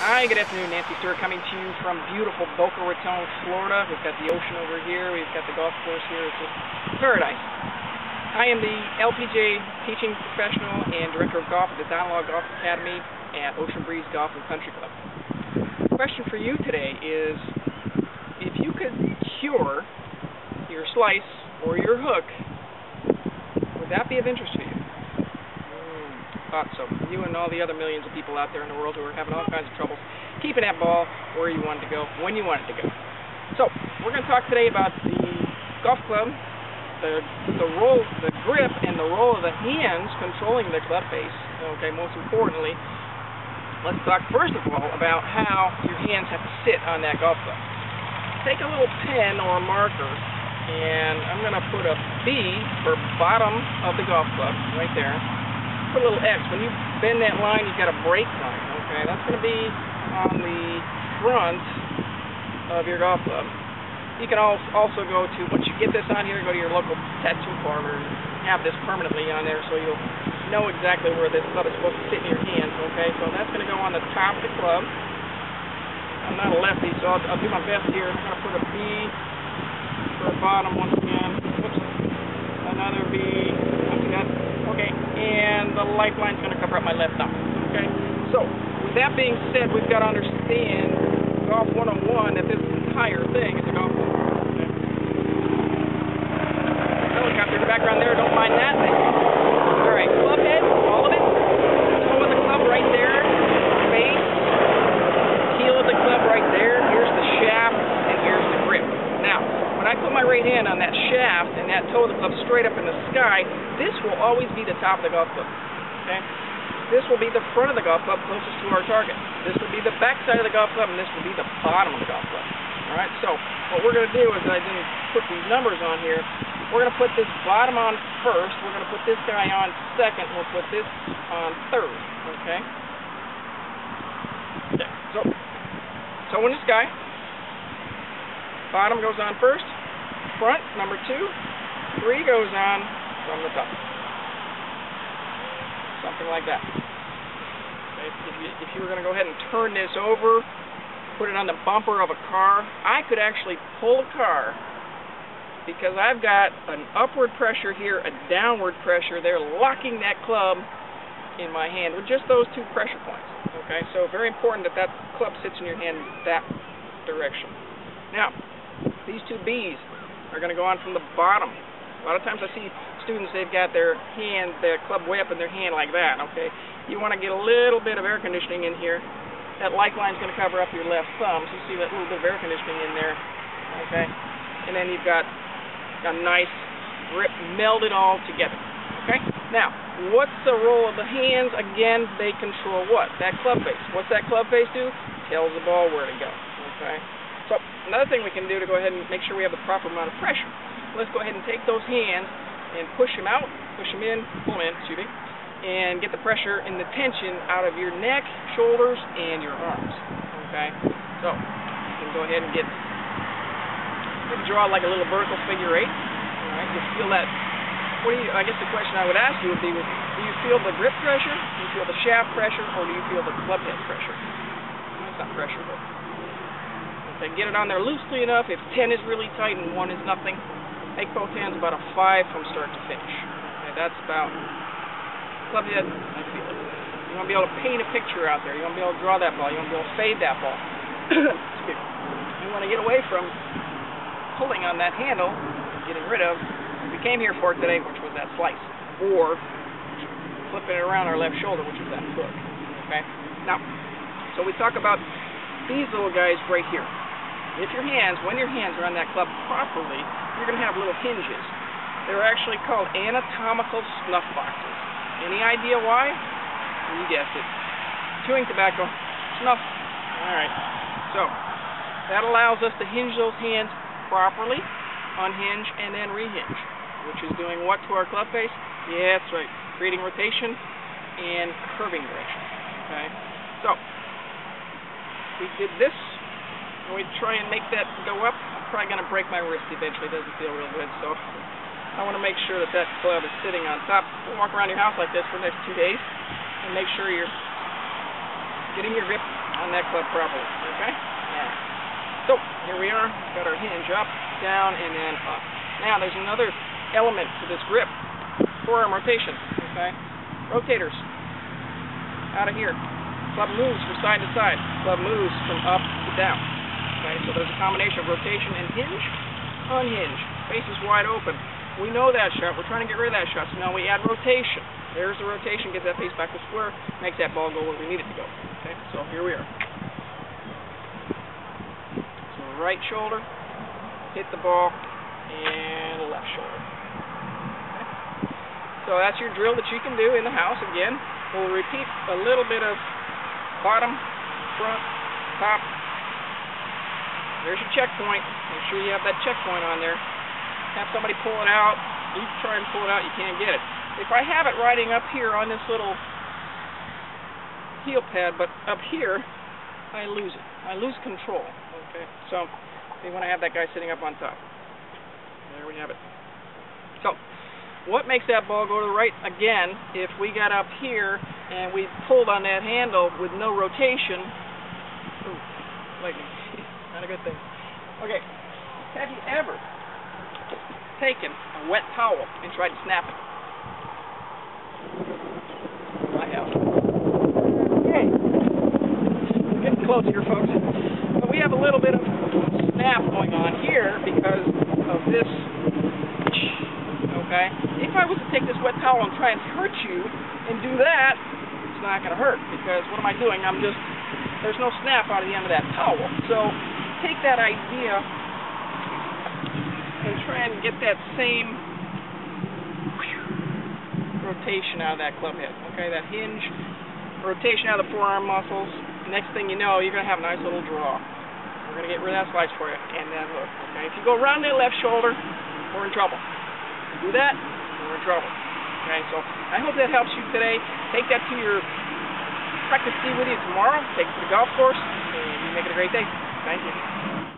Hi, good afternoon. Nancy Stuart coming to you from beautiful Boca Raton, Florida. We've got the ocean over here. We've got the golf course here. It's just paradise. I am the LPGA teaching professional and director of golf at the Dialogue Golf Academy at Ocean Breeze Golf and Country Club. The question for you today is, if you could cure your slice or your hook, would that be of interest to you? Thought so. You and all the other millions of people out there in the world who are having all kinds of trouble keeping that ball where you want it to go, when you want it to go. So, we're going to talk today about the golf club, the role, the grip, and the role of the hands controlling the club face. Okay, most importantly, let's talk first of all about how your hands have to sit on that golf club. Take a little pen or a marker, and I'm going to put a B for bottom of the golf club right there. Put a little X. When you bend that line, you've got a break line. Okay, that's going to be on the front of your golf club. You can also go to, once you get this on here, go to your local tattoo parlor and have this permanently on there so you'll know exactly where this club is supposed to sit in your hands. Okay, so that's going to go on the top of the club. I'm not a lefty, so I'll do my best here. I'm going to put a B for bottom once again. Oops. Another B. Okay, and the lifeline's going to cover up my left thumb. Okay, so with that being said, we've got to understand Golf 101 that this entire thing is a golf club. Okay. Helicopter in the background there, don't mind that. All right, club head, all of it. Toe of the club right there. Base. Heel of the club right there. Here's the shaft, and here's the grip. Now, when I put my right hand on that shaft and that toe of the club straight up in the sky, this will always be the top of the golf club. Okay? This will be the front of the golf club closest to our target. This will be the back side of the golf club, and this will be the bottom of the golf club. Alright, so what we're going to do is, I didn't put these numbers on here, we're going to put this bottom on first, we're going to put this guy on second, and we'll put this on third. Okay? Okay, so toe in the sky. Bottom goes on first, front, number 2, 3 goes on from the top. Something like that. Okay. If you were going to go ahead and turn this over, put it on the bumper of a car, I could actually pull a car because I've got an upward pressure here, a downward pressure there, locking that club in my hand with just those 2 pressure points. Okay, so very important that that club sits in your hand that direction. Now, these 2 B's are going to go on from the bottom. A lot of times I see students, they've got their hand, their club way up in their hand like that, okay? You want to get a little bit of air conditioning in here. That lifeline is going to cover up your left thumb, so you see that little bit of air conditioning in there, okay? And then you've got a nice grip melded all together, okay? Now, what's the role of the hands? Again, they control what? That club face. What's that club face do? Tells the ball where to go, okay? So, another thing we can do to go ahead and make sure we have the proper amount of pressure, let's go ahead and take those hands and push them out, push them in, pull them in, excuse me, and get the pressure and the tension out of your neck, shoulders, and your arms, okay? So, you can go ahead and draw like a little vertical figure 8, all right? You feel that, I guess the question I would ask you would be, do you feel the grip pressure, do you feel the shaft pressure, or do you feel the club head pressure? That's not pressure, but okay, get it on there loosely enough. If 10 is really tight and 1 is nothing, make both hands about a 5 from start to finish. Okay, that's about club head. I feel it. You want to be able to paint a picture out there. You want to be able to draw that ball. You want to be able to fade that ball. You want to get away from pulling on that handle, getting rid of what we came here for today, which was that slice, or flipping it around our left shoulder, which is that hook. Okay. Now, so we talk about these little guys right here. If your hands, when your hands are on that club properly, you're going to have little hinges. They're actually called anatomical snuff boxes. Any idea why? You guessed it. Chewing tobacco, snuff. Alright. So, that allows us to hinge those hands properly, unhinge, and then rehinge. Which is doing what to our club face? Yeah, that's right. Creating rotation and curving direction. Okay? So, we did this, and we try and make that go up. I'm probably going to break my wrist eventually. It doesn't feel real good, so I want to make sure that that club is sitting on top. Walk around your house like this for the next 2 days, and make sure you're getting your grip on that club properly, okay? Yeah. So, here we are, got our hinge up, down, and then up. Now, there's another element to this grip, forearm rotation, okay? Rotators, out of here. Club moves from side to side. Club moves from up to down, okay? So there's a combination of rotation and hinge, unhinge. Face is wide open. We know that shot. We're trying to get rid of that shot, so now we add rotation. There's the rotation, gets that face back to square, makes that ball go where we need it to go. Okay, so here we are. So right shoulder, hit the ball, and left shoulder. Okay. So that's your drill that you can do in the house. Again, we'll repeat a little bit of bottom, front, top. There's your checkpoint. Make sure you have that checkpoint on there. Have somebody pull it out. You try and pull it out, you can't get it. If I have it riding up here on this little heel pad, but up here, I lose it. I lose control. Okay, so you want to have that guy sitting up on top. There we have it. So, what makes that ball go to the right again? If we got up here and we pulled on that handle with no rotation, ooh, lightning, not a good thing. Okay, have you ever taken a wet towel and tried to snap it? I have. Okay. We're getting close here, folks. But we have a little bit of snap going on here because of this. Okay? If I was to take this wet towel and try and hurt you and do that, it's not going to hurt because what am I doing? There's no snap out of the end of that towel. So take that idea and try and get that same rotation out of that club head. Okay, that hinge, rotation out of the forearm muscles. Next thing you know, you're going to have a nice little draw. We're going to get rid of that slice for you and that hook. Okay, if you go around that left shoulder, we're in trouble. If you do that, we're in trouble. Okay, so I hope that helps you today. Take that to your practice tee with you tomorrow. Take it to the golf course, and you make it a great day. Thank you.